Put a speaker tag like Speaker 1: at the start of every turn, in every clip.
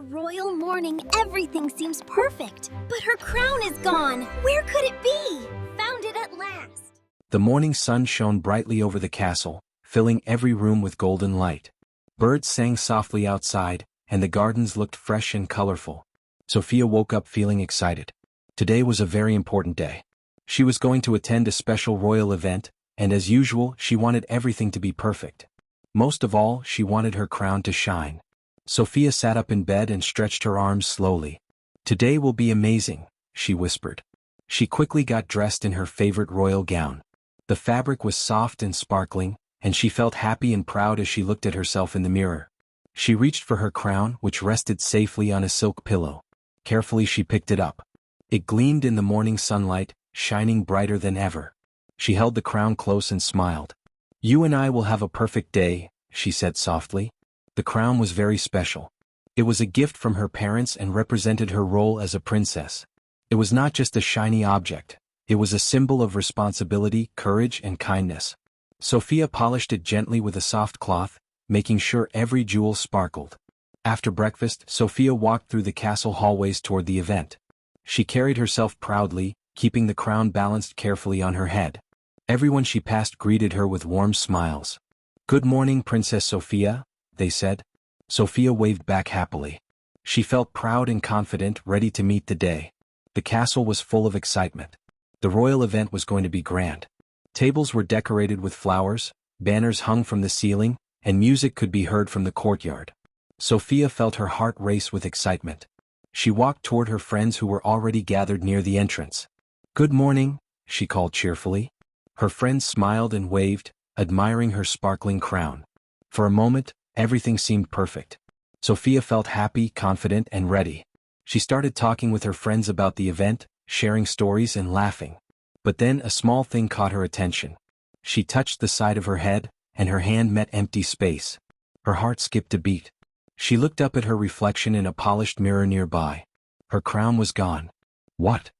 Speaker 1: royal morning, everything seems perfect. But her crown is gone. Where could it be? Found it at last.
Speaker 2: The morning sun shone brightly over the castle, filling every room with golden light. Birds sang softly outside, and the gardens looked fresh and colorful. Sofia woke up feeling excited. Today was a very important day. She was going to attend a special royal event, and as usual, she wanted everything to be perfect. Most of all, she wanted her crown to shine. Sofia sat up in bed and stretched her arms slowly. "Today will be amazing," she whispered. She quickly got dressed in her favorite royal gown. The fabric was soft and sparkling, and she felt happy and proud as she looked at herself in the mirror. She reached for her crown, which rested safely on a silk pillow. Carefully she picked it up. It gleamed in the morning sunlight, shining brighter than ever. She held the crown close and smiled. "You and I will have a perfect day," she said softly. The crown was very special. It was a gift from her parents and represented her role as a princess. It was not just a shiny object. It was a symbol of responsibility, courage, and kindness. Sofia polished it gently with a soft cloth, making sure every jewel sparkled. After breakfast, Sofia walked through the castle hallways toward the event. She carried herself proudly, keeping the crown balanced carefully on her head. Everyone she passed greeted her with warm smiles. "Good morning, Princess Sofia," they said. Sofia waved back happily. She felt proud and confident, ready to meet the day. The castle was full of excitement. The royal event was going to be grand. Tables were decorated with flowers, banners hung from the ceiling, and music could be heard from the courtyard. Sofia felt her heart race with excitement. She walked toward her friends who were already gathered near the entrance. "Good morning," she called cheerfully. Her friends smiled and waved, admiring her sparkling crown. For a moment, everything seemed perfect. Sofia felt happy, confident, and ready. She started talking with her friends about the event, sharing stories and laughing. But then a small thing caught her attention. She touched the side of her head, and her hand met empty space. Her heart skipped a beat. She looked up at her reflection in a polished mirror nearby. Her crown was gone. "What?"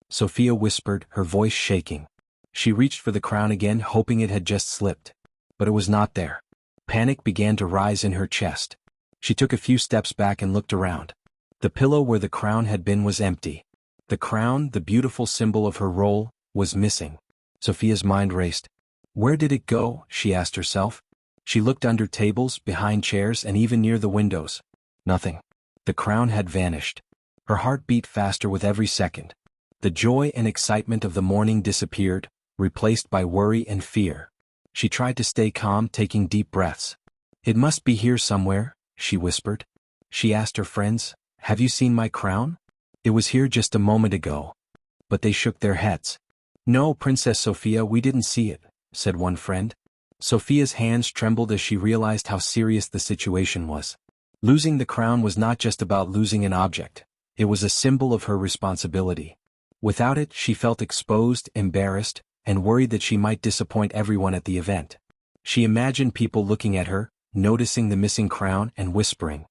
Speaker 2: Sofia whispered, her voice shaking. She reached for the crown again, hoping it had just slipped. But it was not there. Panic began to rise in her chest. She took a few steps back and looked around. The pillow where the crown had been was empty. The crown, the beautiful symbol of her role, was missing. Sofia's mind raced. Where did it go? She asked herself. She looked under tables, behind chairs, and even near the windows. Nothing. The crown had vanished. Her heart beat faster with every second. The joy and excitement of the morning disappeared, replaced by worry and fear. She tried to stay calm, taking deep breaths. "It must be here somewhere," she whispered. She asked her friends, "Have you seen my crown? It was here just a moment ago." But they shook their heads. "No, Princess Sofia, we didn't see it," said one friend. Sofia's hands trembled as she realized how serious the situation was. Losing the crown was not just about losing an object. It was a symbol of her responsibility. Without it, she felt exposed, embarrassed, and worried that she might disappoint everyone at the event. She imagined people looking at her, noticing the missing crown, and whispering.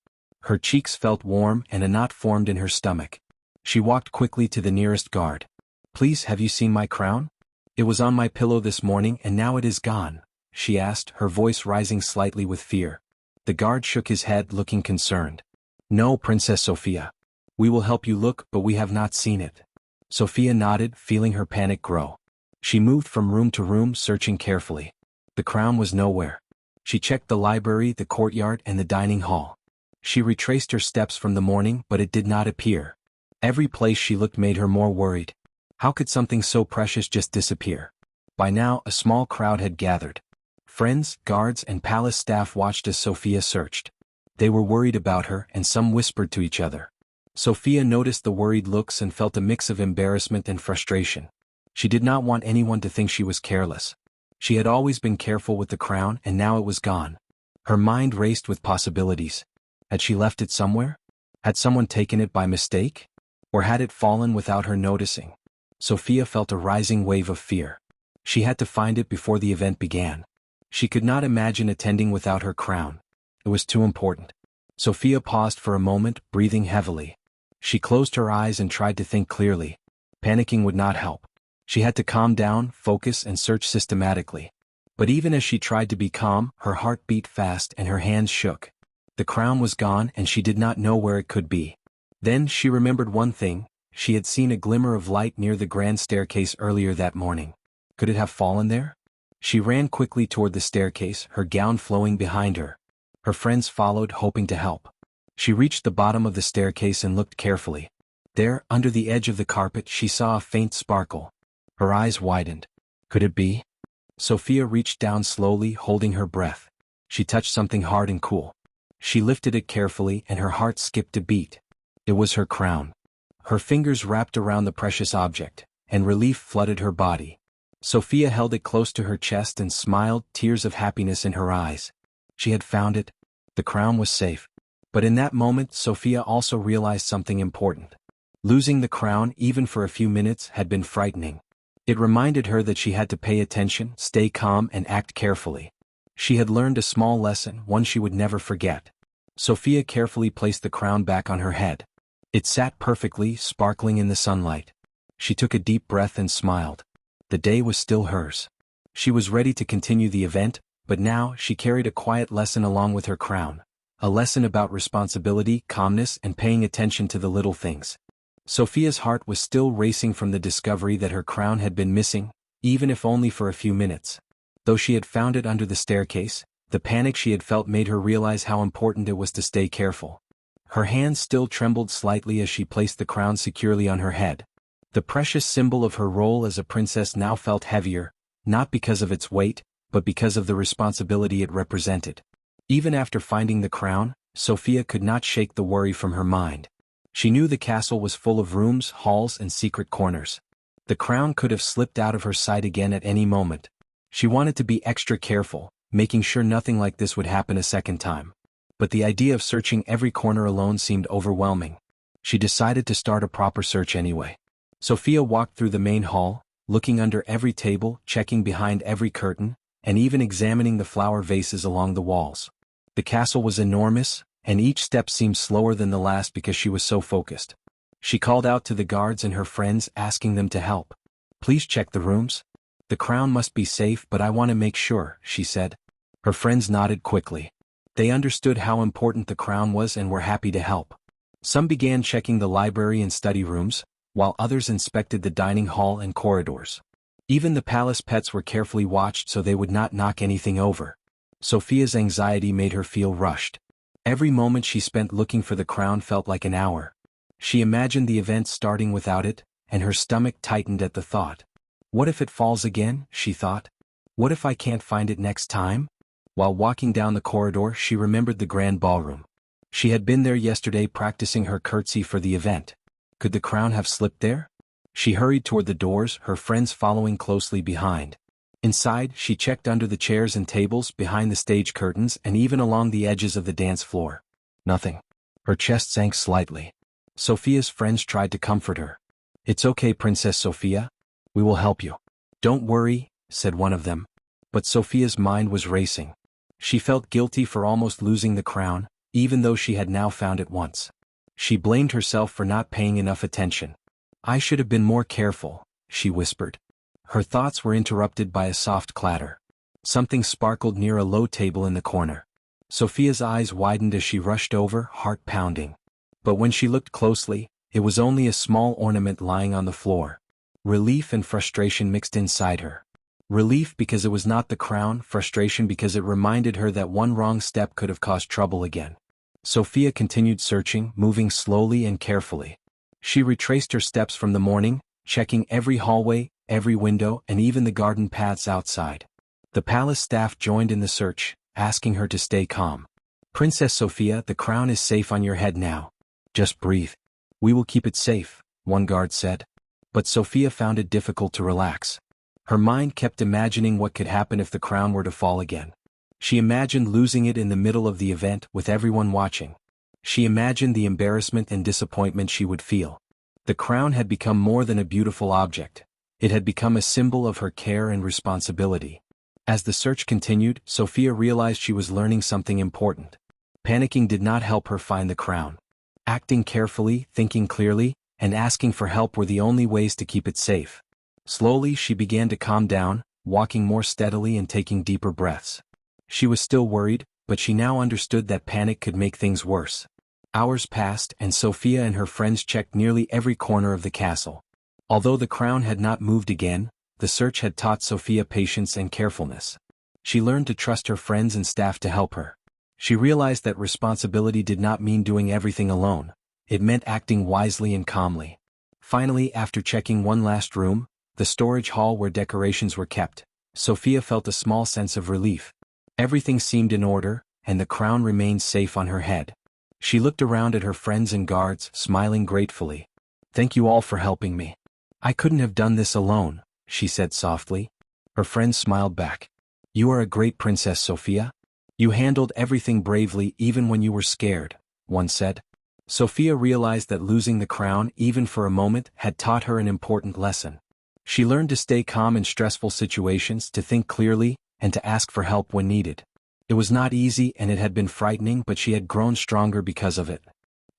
Speaker 2: Her cheeks felt warm and a knot formed in her stomach. She walked quickly to the nearest guard. "Please, have you seen my crown? It was on my pillow this morning and now it is gone," she asked, her voice rising slightly with fear. The guard shook his head, looking concerned. "No, Princess Sofia. We will help you look, but we have not seen it." Sofia nodded, feeling her panic grow. She moved from room to room, searching carefully. The crown was nowhere. She checked the library, the courtyard, and the dining hall. She retraced her steps from the morning, but it did not appear. Every place she looked made her more worried. How could something so precious just disappear? By now, a small crowd had gathered. Friends, guards, and palace staff watched as Sofia searched. They were worried about her, and some whispered to each other. Sofia noticed the worried looks and felt a mix of embarrassment and frustration. She did not want anyone to think she was careless. She had always been careful with the crown, and now it was gone. Her mind raced with possibilities. Had she left it somewhere? Had someone taken it by mistake? Or had it fallen without her noticing? Sofia felt a rising wave of fear. She had to find it before the event began. She could not imagine attending without her crown. It was too important. Sofia paused for a moment, breathing heavily. She closed her eyes and tried to think clearly. Panicking would not help. She had to calm down, focus, and search systematically. But even as she tried to be calm, her heart beat fast and her hands shook. The crown was gone and she did not know where it could be. Then she remembered one thing: she had seen a glimmer of light near the grand staircase earlier that morning. Could it have fallen there? She ran quickly toward the staircase, her gown flowing behind her. Her friends followed, hoping to help. She reached the bottom of the staircase and looked carefully. There, under the edge of the carpet, she saw a faint sparkle. Her eyes widened. Could it be? Sofia reached down slowly, holding her breath. She touched something hard and cool. She lifted it carefully and her heart skipped a beat. It was her crown. Her fingers wrapped around the precious object, and relief flooded her body. Sofia held it close to her chest and smiled, tears of happiness in her eyes. She had found it. The crown was safe. But in that moment, Sofia also realized something important. Losing the crown, even for a few minutes, had been frightening. It reminded her that she had to pay attention, stay calm, and act carefully. She had learned a small lesson, one she would never forget. Sofia carefully placed the crown back on her head. It sat perfectly, sparkling in the sunlight. She took a deep breath and smiled. The day was still hers. She was ready to continue the event, but now she carried a quiet lesson along with her crown. A lesson about responsibility, calmness, and paying attention to the little things. Sofia's heart was still racing from the discovery that her crown had been missing, even if only for a few minutes. Though she had found it under the staircase, the panic she had felt made her realize how important it was to stay careful. Her hands still trembled slightly as she placed the crown securely on her head. The precious symbol of her role as a princess now felt heavier, not because of its weight, but because of the responsibility it represented. Even after finding the crown, Sofia could not shake the worry from her mind. She knew the castle was full of rooms, halls, and secret corners. The crown could have slipped out of her sight again at any moment. She wanted to be extra careful, making sure nothing like this would happen a second time. But the idea of searching every corner alone seemed overwhelming. She decided to start a proper search anyway. Sofia walked through the main hall, looking under every table, checking behind every curtain, and even examining the flower vases along the walls. The castle was enormous, and each step seemed slower than the last because she was so focused. She called out to the guards and her friends, asking them to help. "Please check the rooms. The crown must be safe, but I want to make sure," she said. Her friends nodded quickly. They understood how important the crown was and were happy to help. Some began checking the library and study rooms, while others inspected the dining hall and corridors. Even the palace pets were carefully watched so they would not knock anything over. Sofia's anxiety made her feel rushed. Every moment she spent looking for the crown felt like an hour. She imagined the event starting without it, and her stomach tightened at the thought. What if it falls again, she thought. What if I can't find it next time? While walking down the corridor, she remembered the grand ballroom. She had been there yesterday practicing her curtsy for the event. Could the crown have slipped there? She hurried toward the doors, her friends following closely behind. Inside, she checked under the chairs and tables, behind the stage curtains, and even along the edges of the dance floor. Nothing. Her chest sank slightly. Sofia's friends tried to comfort her. "It's okay, Princess Sofia. We will help you." "Don't worry," said one of them. But Sofia's mind was racing. She felt guilty for almost losing the crown, even though she had now found it once. She blamed herself for not paying enough attention. "I should have been more careful," she whispered. Her thoughts were interrupted by a soft clatter. Something sparkled near a low table in the corner. Sofia's eyes widened as she rushed over, heart pounding. But when she looked closely, it was only a small ornament lying on the floor. Relief and frustration mixed inside her. Relief because it was not the crown, frustration because it reminded her that one wrong step could have caused trouble again. Sofia continued searching, moving slowly and carefully. She retraced her steps from the morning, checking every hallway, every window, and even the garden paths outside. The palace staff joined in the search, asking her to stay calm. "Princess Sofia, the crown is safe on your head now. Just breathe. We will keep it safe," one guard said. But Sofia found it difficult to relax. Her mind kept imagining what could happen if the crown were to fall again. She imagined losing it in the middle of the event with everyone watching. She imagined the embarrassment and disappointment she would feel. The crown had become more than a beautiful object. It had become a symbol of her care and responsibility. As the search continued, Sofia realized she was learning something important. Panicking did not help her find the crown. Acting carefully, thinking clearly, and asking for help were the only ways to keep it safe. Slowly she began to calm down, walking more steadily and taking deeper breaths. She was still worried, but she now understood that panic could make things worse. Hours passed and Sofia and her friends checked nearly every corner of the castle. Although the crown had not moved again, the search had taught Sofia patience and carefulness. She learned to trust her friends and staff to help her. She realized that responsibility did not mean doing everything alone. It meant acting wisely and calmly. Finally, after checking one last room, the storage hall where decorations were kept, Sofia felt a small sense of relief. Everything seemed in order, and the crown remained safe on her head. She looked around at her friends and guards, smiling gratefully. "Thank you all for helping me. I couldn't have done this alone," she said softly. Her friends smiled back. "You are a great princess, Sofia. You handled everything bravely even when you were scared," one said. Sofia realized that losing the crown even for a moment had taught her an important lesson. She learned to stay calm in stressful situations, to think clearly, and to ask for help when needed. It was not easy and it had been frightening, but she had grown stronger because of it.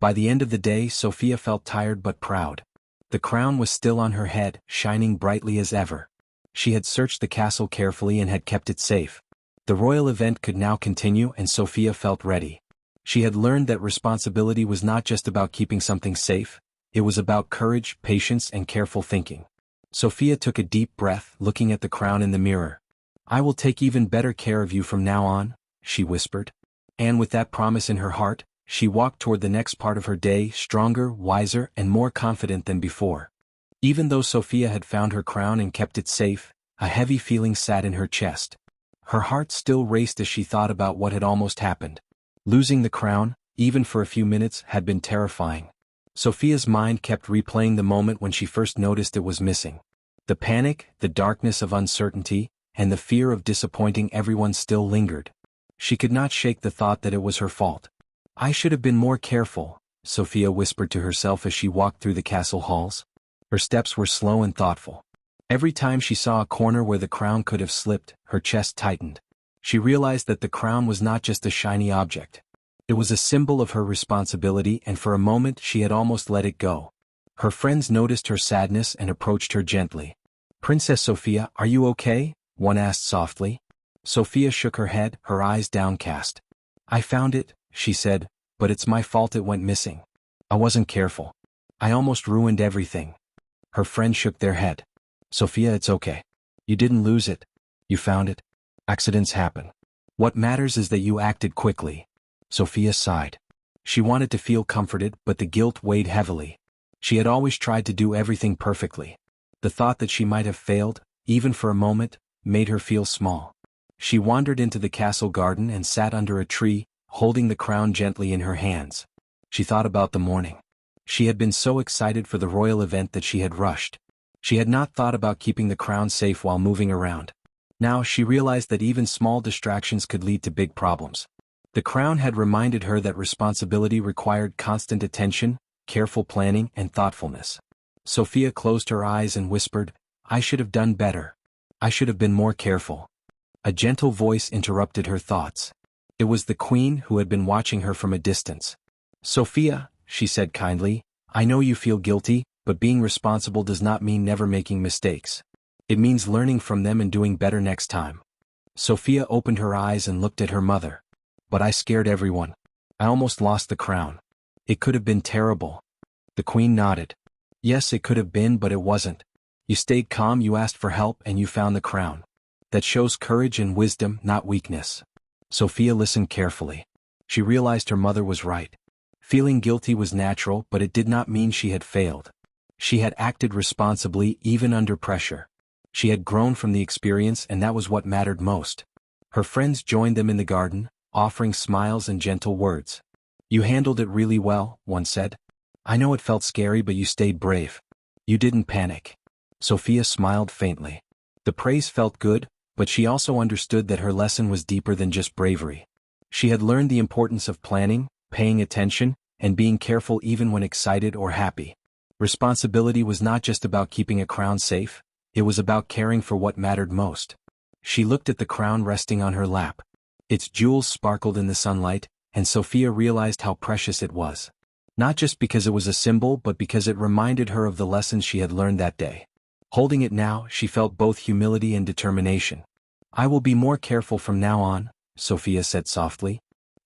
Speaker 2: By the end of the day, Sofia felt tired but proud. The crown was still on her head, shining brightly as ever. She had searched the castle carefully and had kept it safe. The royal event could now continue and Sofia felt ready. She had learned that responsibility was not just about keeping something safe, it was about courage, patience, and careful thinking. Sofia took a deep breath, looking at the crown in the mirror. "I will take even better care of you from now on," she whispered. And with that promise in her heart, she walked toward the next part of her day, stronger, wiser, and more confident than before. Even though Sofia had found her crown and kept it safe, a heavy feeling sat in her chest. Her heart still raced as she thought about what had almost happened. Losing the crown, even for a few minutes, had been terrifying. Sofia's mind kept replaying the moment when she first noticed it was missing. The panic, the darkness of uncertainty, and the fear of disappointing everyone still lingered. She could not shake the thought that it was her fault. "I should have been more careful," Sofia whispered to herself as she walked through the castle halls. Her steps were slow and thoughtful. Every time she saw a corner where the crown could have slipped, her chest tightened. She realized that the crown was not just a shiny object. It was a symbol of her responsibility, and for a moment she had almost let it go. Her friends noticed her sadness and approached her gently. "Princess Sofia, are you okay?" one asked softly. Sofia shook her head, her eyes downcast. "I found it," she said, "but it's my fault it went missing. I wasn't careful. I almost ruined everything." Her friends shook their head. "Sofia, it's okay. You didn't lose it. You found it. Accidents happen. What matters is that you acted quickly." Sofia sighed. She wanted to feel comforted, but the guilt weighed heavily. She had always tried to do everything perfectly. The thought that she might have failed, even for a moment, made her feel small. She wandered into the castle garden and sat under a tree, holding the crown gently in her hands. She thought about the morning. She had been so excited for the royal event that she had rushed. She had not thought about keeping the crown safe while moving around. Now she realized that even small distractions could lead to big problems. The crown had reminded her that responsibility required constant attention, careful planning, and thoughtfulness. Sofia closed her eyes and whispered, "I should have done better. I should have been more careful." A gentle voice interrupted her thoughts. It was the queen, who had been watching her from a distance. "Sofia," she said kindly, "I know you feel guilty, but being responsible does not mean never making mistakes. It means learning from them and doing better next time." Sofia opened her eyes and looked at her mother. "But I scared everyone. I almost lost the crown. It could have been terrible." The queen nodded. "Yes, it could have been, but it wasn't. You stayed calm, you asked for help, and you found the crown. That shows courage and wisdom, not weakness." Sofia listened carefully. She realized her mother was right. Feeling guilty was natural, but it did not mean she had failed. She had acted responsibly even under pressure. She had grown from the experience, and that was what mattered most. Her friends joined them in the garden, offering smiles and gentle words. "You handled it really well," one said. "I know it felt scary, but you stayed brave. You didn't panic." Sofia smiled faintly. The praise felt good, but she also understood that her lesson was deeper than just bravery. She had learned the importance of planning, paying attention, and being careful even when excited or happy. Responsibility was not just about keeping a crown safe, it was about caring for what mattered most. She looked at the crown resting on her lap. Its jewels sparkled in the sunlight, and Sofia realized how precious it was. Not just because it was a symbol, but because it reminded her of the lessons she had learned that day. Holding it now, she felt both humility and determination. "I will be more careful from now on," Sofia said softly.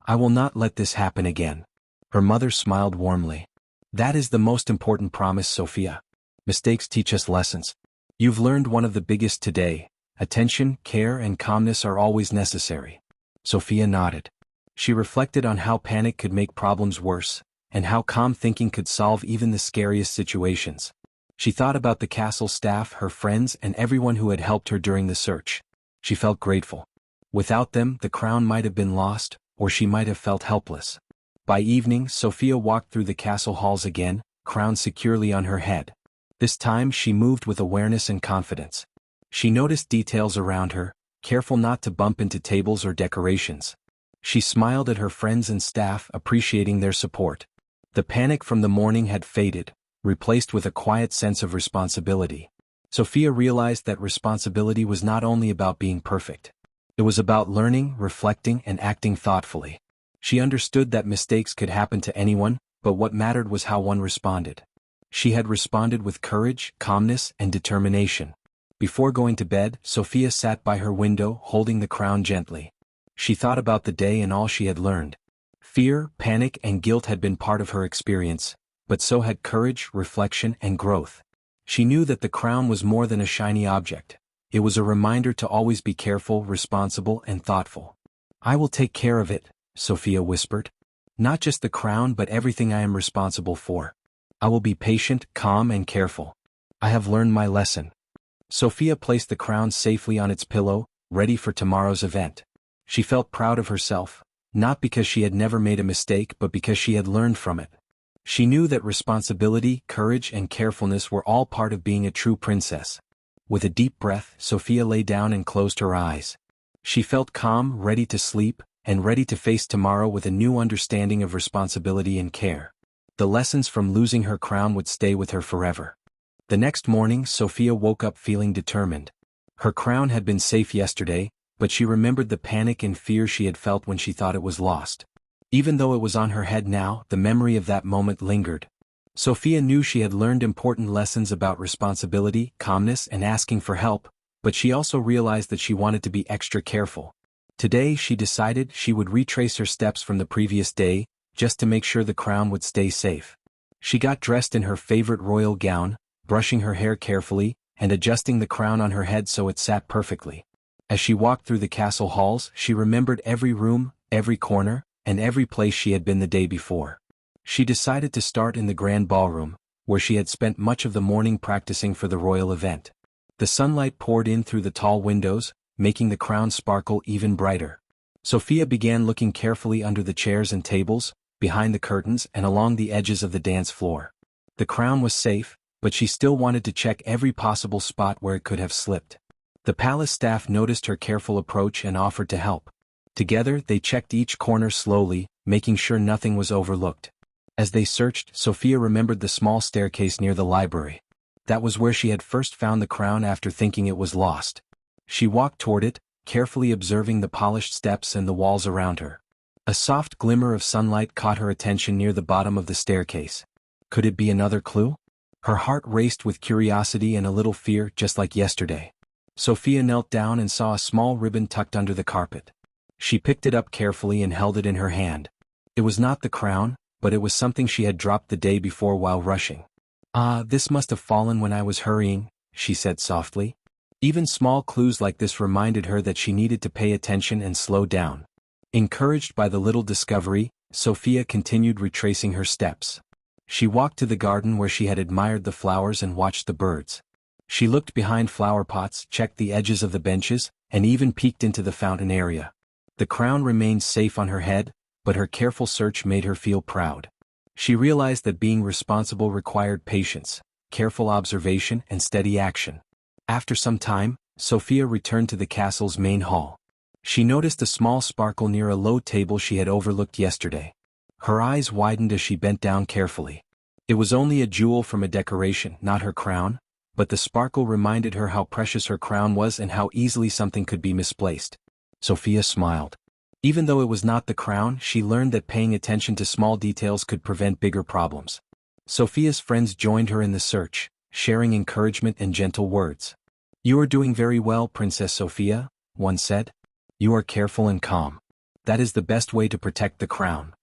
Speaker 2: I will not let this happen again. Her mother smiled warmly. That is the most important promise, Sofia. Mistakes teach us lessons. You've learned one of the biggest today. Attention, care, and calmness are always necessary. Sofia nodded. She reflected on how panic could make problems worse, and how calm thinking could solve even the scariest situations. She thought about the castle staff, her friends, and everyone who had helped her during the search. She felt grateful. Without them, the crown might have been lost, or she might have felt helpless. By evening, Sofia walked through the castle halls again, crown securely on her head. This time she moved with awareness and confidence. She noticed details around her, careful not to bump into tables or decorations. She smiled at her friends and staff, appreciating their support. The panic from the morning had faded, replaced with a quiet sense of responsibility. Sofia realized that responsibility was not only about being perfect. It was about learning, reflecting, and acting thoughtfully. She understood that mistakes could happen to anyone, but what mattered was how one responded. She had responded with courage, calmness, and determination. Before going to bed, Sofia sat by her window, holding the crown gently. She thought about the day and all she had learned. Fear, panic, and guilt had been part of her experience, but so had courage, reflection, and growth. She knew that the crown was more than a shiny object. It was a reminder to always be careful, responsible, and thoughtful. I will take care of it, Sofia whispered. Not just the crown but everything I am responsible for. I will be patient, calm, and careful. I have learned my lesson. Sofia placed the crown safely on its pillow, ready for tomorrow's event. She felt proud of herself, not because she had never made a mistake but because she had learned from it. She knew that responsibility, courage, and carefulness were all part of being a true princess. With a deep breath, Sofia lay down and closed her eyes. She felt calm, ready to sleep, and ready to face tomorrow with a new understanding of responsibility and care. The lessons from losing her crown would stay with her forever. The next morning, Sofia woke up feeling determined. Her crown had been safe yesterday, but she remembered the panic and fear she had felt when she thought it was lost. Even though it was on her head now, the memory of that moment lingered. Sofia knew she had learned important lessons about responsibility, calmness, and asking for help, but she also realized that she wanted to be extra careful. Today she decided she would retrace her steps from the previous day, just to make sure the crown would stay safe. She got dressed in her favorite royal gown, brushing her hair carefully, and adjusting the crown on her head so it sat perfectly. As she walked through the castle halls, she remembered every room, every corner, and every place she had been the day before. She decided to start in the grand ballroom, where she had spent much of the morning practicing for the royal event. The sunlight poured in through the tall windows, making the crown sparkle even brighter. Sofia began looking carefully under the chairs and tables, behind the curtains, and along the edges of the dance floor. The crown was safe, but she still wanted to check every possible spot where it could have slipped. The palace staff noticed her careful approach and offered to help. Together, they checked each corner slowly, making sure nothing was overlooked. As they searched, Sofia remembered the small staircase near the library. That was where she had first found the crown after thinking it was lost. She walked toward it, carefully observing the polished steps and the walls around her. A soft glimmer of sunlight caught her attention near the bottom of the staircase. Could it be another clue? Her heart raced with curiosity and a little fear, just like yesterday. Sofia knelt down and saw a small ribbon tucked under the carpet. She picked it up carefully and held it in her hand. It was not the crown, but it was something she had dropped the day before while rushing. "Ah, this must have fallen when I was hurrying," she said softly. Even small clues like this reminded her that she needed to pay attention and slow down. Encouraged by the little discovery, Sofia continued retracing her steps. She walked to the garden where she had admired the flowers and watched the birds. She looked behind flower pots, checked the edges of the benches, and even peeked into the fountain area. The crown remained safe on her head, but her careful search made her feel proud. She realized that being responsible required patience, careful observation, and steady action. After some time, Sofia returned to the castle's main hall. She noticed a small sparkle near a low table she had overlooked yesterday. Her eyes widened as she bent down carefully. It was only a jewel from a decoration, not her crown, but the sparkle reminded her how precious her crown was and how easily something could be misplaced. Sofia smiled. Even though it was not the crown, she learned that paying attention to small details could prevent bigger problems. Sofia's friends joined her in the search, sharing encouragement and gentle words. "You are doing very well, Princess Sofia," one said. "You are careful and calm. That is the best way to protect the crown.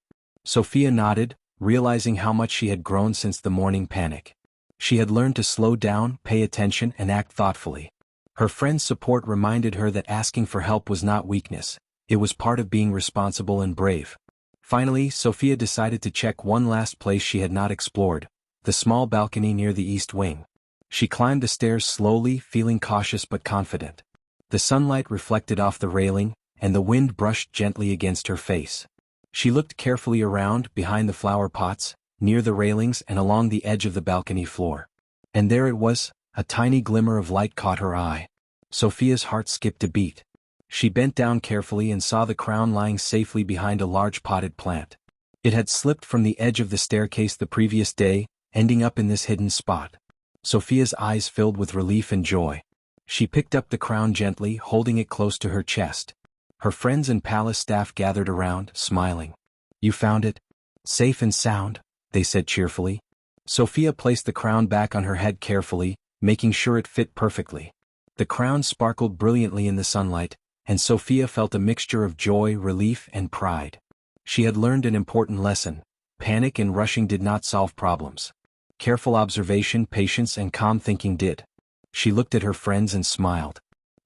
Speaker 2: Sofia nodded, realizing how much she had grown since the morning panic. She had learned to slow down, pay attention, and act thoughtfully. Her friend's support reminded her that asking for help was not weakness, it was part of being responsible and brave. Finally, Sofia decided to check one last place she had not explored, the small balcony near the east wing. She climbed the stairs slowly, feeling cautious but confident. The sunlight reflected off the railing, and the wind brushed gently against her face. She looked carefully around, behind the flower pots, near the railings and along the edge of the balcony floor. And there it was, a tiny glimmer of light caught her eye. Sofia's heart skipped a beat. She bent down carefully and saw the crown lying safely behind a large potted plant. It had slipped from the edge of the staircase the previous day, ending up in this hidden spot. Sofia's eyes filled with relief and joy. She picked up the crown gently, holding it close to her chest. Her friends and palace staff gathered around, smiling. "You found it? Safe and sound," they said cheerfully. Sofia placed the crown back on her head carefully, making sure it fit perfectly. The crown sparkled brilliantly in the sunlight, and Sofia felt a mixture of joy, relief, and pride. She had learned an important lesson: panic and rushing did not solve problems. Careful observation, patience, and calm thinking did. She looked at her friends and smiled.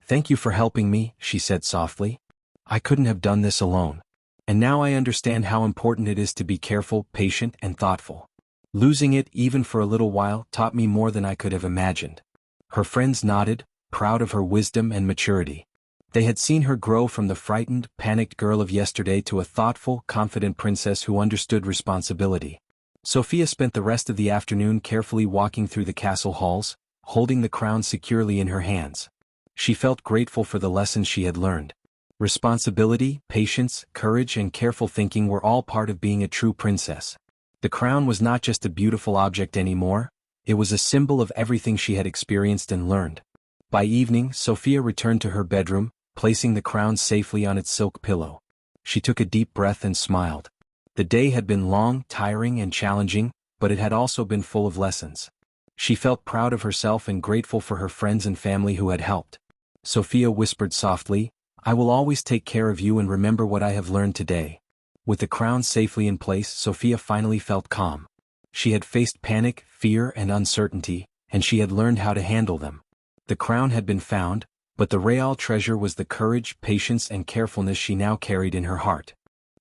Speaker 2: "Thank you for helping me," she said softly. "I couldn't have done this alone. And now I understand how important it is to be careful, patient, and thoughtful. Losing it, even for a little while, taught me more than I could have imagined." Her friends nodded, proud of her wisdom and maturity. They had seen her grow from the frightened, panicked girl of yesterday to a thoughtful, confident princess who understood responsibility. Sofia spent the rest of the afternoon carefully walking through the castle halls, holding the crown securely in her hands. She felt grateful for the lessons she had learned. Responsibility, patience, courage, and careful thinking were all part of being a true princess. The crown was not just a beautiful object anymore, it was a symbol of everything she had experienced and learned. By evening, Sofia returned to her bedroom, placing the crown safely on its silk pillow. She took a deep breath and smiled. The day had been long, tiring, and challenging, but it had also been full of lessons. She felt proud of herself and grateful for her friends and family who had helped. Sofia whispered softly, "I will always take care of you and remember what I have learned today." With the crown safely in place, Sofia finally felt calm. She had faced panic, fear, and uncertainty, and she had learned how to handle them. The crown had been found, but the real treasure was the courage, patience, and carefulness she now carried in her heart.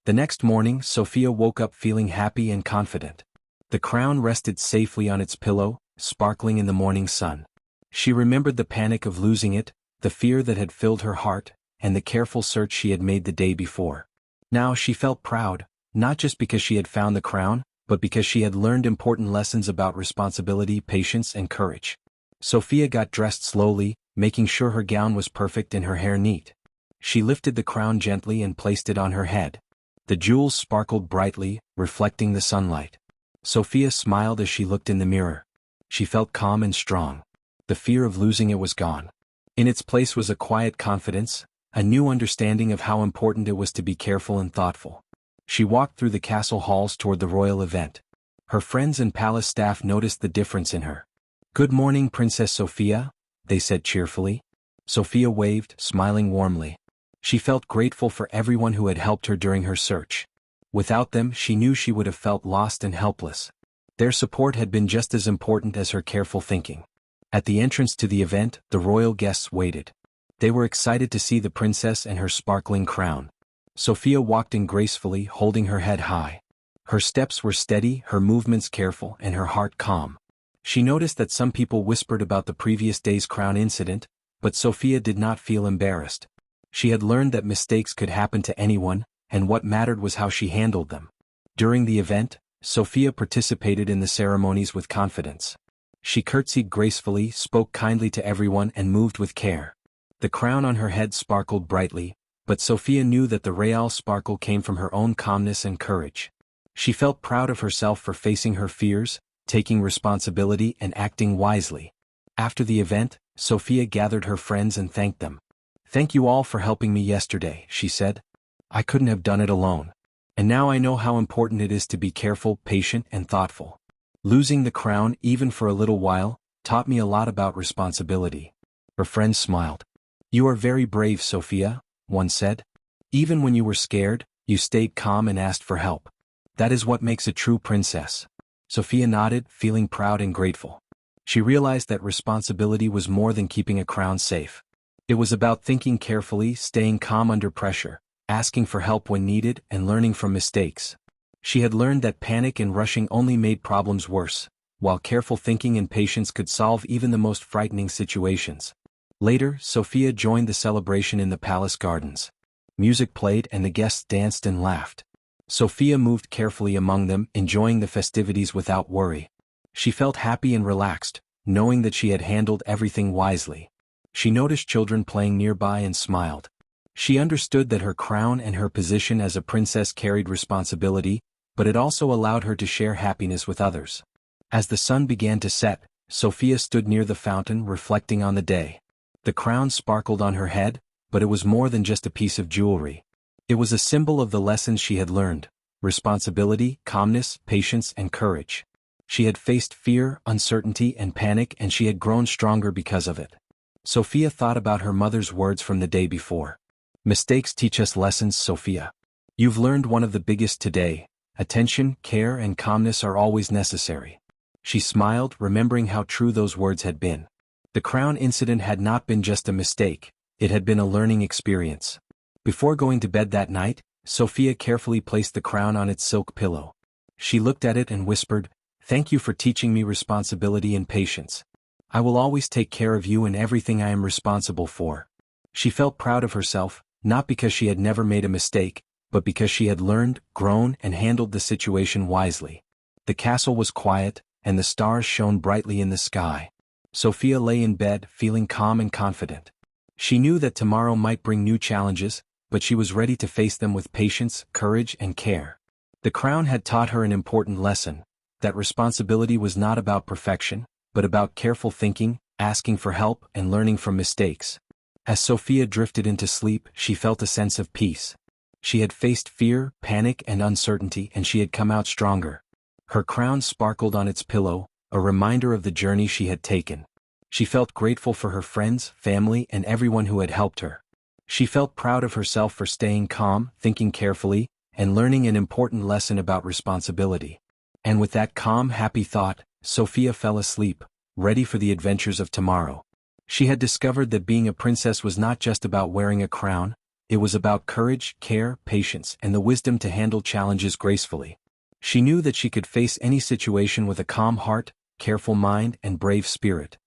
Speaker 2: The next morning, Sofia woke up feeling happy and confident. The crown rested safely on its pillow, sparkling in the morning sun. She remembered the panic of losing it, the fear that had filled her heart, and the careful search she had made the day before. Now she felt proud, not just because she had found the crown, but because she had learned important lessons about responsibility, patience, and courage. Sofia got dressed slowly, making sure her gown was perfect and her hair neat. She lifted the crown gently and placed it on her head. The jewels sparkled brightly, reflecting the sunlight. Sofia smiled as she looked in the mirror. She felt calm and strong. The fear of losing it was gone. In its place was a quiet confidence, a new understanding of how important it was to be careful and thoughtful. She walked through the castle halls toward the royal event. Her friends and palace staff noticed the difference in her. "Good morning, Princess Sofia," they said cheerfully. Sofia waved, smiling warmly. She felt grateful for everyone who had helped her during her search. Without them, she knew she would have felt lost and helpless. Their support had been just as important as her careful thinking. At the entrance to the event, the royal guests waited. They were excited to see the princess and her sparkling crown. Sofia walked in gracefully, holding her head high. Her steps were steady, her movements careful, and her heart calm. She noticed that some people whispered about the previous day's crown incident, but Sofia did not feel embarrassed. She had learned that mistakes could happen to anyone, and what mattered was how she handled them. During the event, Sofia participated in the ceremonies with confidence. She curtsied gracefully, spoke kindly to everyone, and moved with care. The crown on her head sparkled brightly, but Sofia knew that the real sparkle came from her own calmness and courage. She felt proud of herself for facing her fears, taking responsibility, and acting wisely. After the event, Sofia gathered her friends and thanked them. "Thank you all for helping me yesterday," she said. "I couldn't have done it alone. And now I know how important it is to be careful, patient, and thoughtful. Losing the crown, even for a little while, taught me a lot about responsibility." Her friends smiled. "You are very brave, Sofia," one said. "Even when you were scared, You stayed calm and asked for help. That is what makes a true princess. Sofia nodded, feeling proud and grateful. She realized that responsibility was more than keeping a crown safe. It was about thinking carefully, staying calm under pressure, asking for help when needed, and learning from mistakes. She had learned that panic and rushing only made problems worse, while careful thinking and patience could solve even the most frightening situations. Later, Sofia joined the celebration in the palace gardens. Music played and the guests danced and laughed. Sofia moved carefully among them, enjoying the festivities without worry. She felt happy and relaxed, knowing that she had handled everything wisely. She noticed children playing nearby and smiled. She understood that her crown and her position as a princess carried responsibility, but it also allowed her to share happiness with others. As the sun began to set, Sofia stood near the fountain reflecting on the day. The crown sparkled on her head, but it was more than just a piece of jewelry. It was a symbol of the lessons she had learned: responsibility, calmness, patience, and courage. She had faced fear, uncertainty, and panic, and she had grown stronger because of it. Sofia thought about her mother's words from the day before. Mistakes teach us lessons, Sofia. You've learned one of the biggest today. Attention, care, and calmness are always necessary. She smiled, remembering how true those words had been. The crown incident had not been just a mistake, it had been a learning experience. Before going to bed that night, Sofia carefully placed the crown on its silk pillow. She looked at it and whispered, "Thank you for teaching me responsibility and patience. I will always take care of you and everything I am responsible for." She felt proud of herself, not because she had never made a mistake, but because she had learned, grown, and handled the situation wisely. The castle was quiet, and the stars shone brightly in the sky. Sofia lay in bed, feeling calm and confident. She knew that tomorrow might bring new challenges, but she was ready to face them with patience, courage, and care. The crown had taught her an important lesson: that responsibility was not about perfection, but about careful thinking, asking for help, and learning from mistakes. As Sofia drifted into sleep, she felt a sense of peace. She had faced fear, panic, and uncertainty, and she had come out stronger. Her crown sparkled on its pillow, a reminder of the journey she had taken. She felt grateful for her friends, family, and everyone who had helped her. She felt proud of herself for staying calm, thinking carefully, and learning an important lesson about responsibility. And with that calm, happy thought, Sofia fell asleep, ready for the adventures of tomorrow. She had discovered that being a princess was not just about wearing a crown, it was about courage, care, patience, and the wisdom to handle challenges gracefully. She knew that she could face any situation with a calm heart, careful mind, and brave spirit.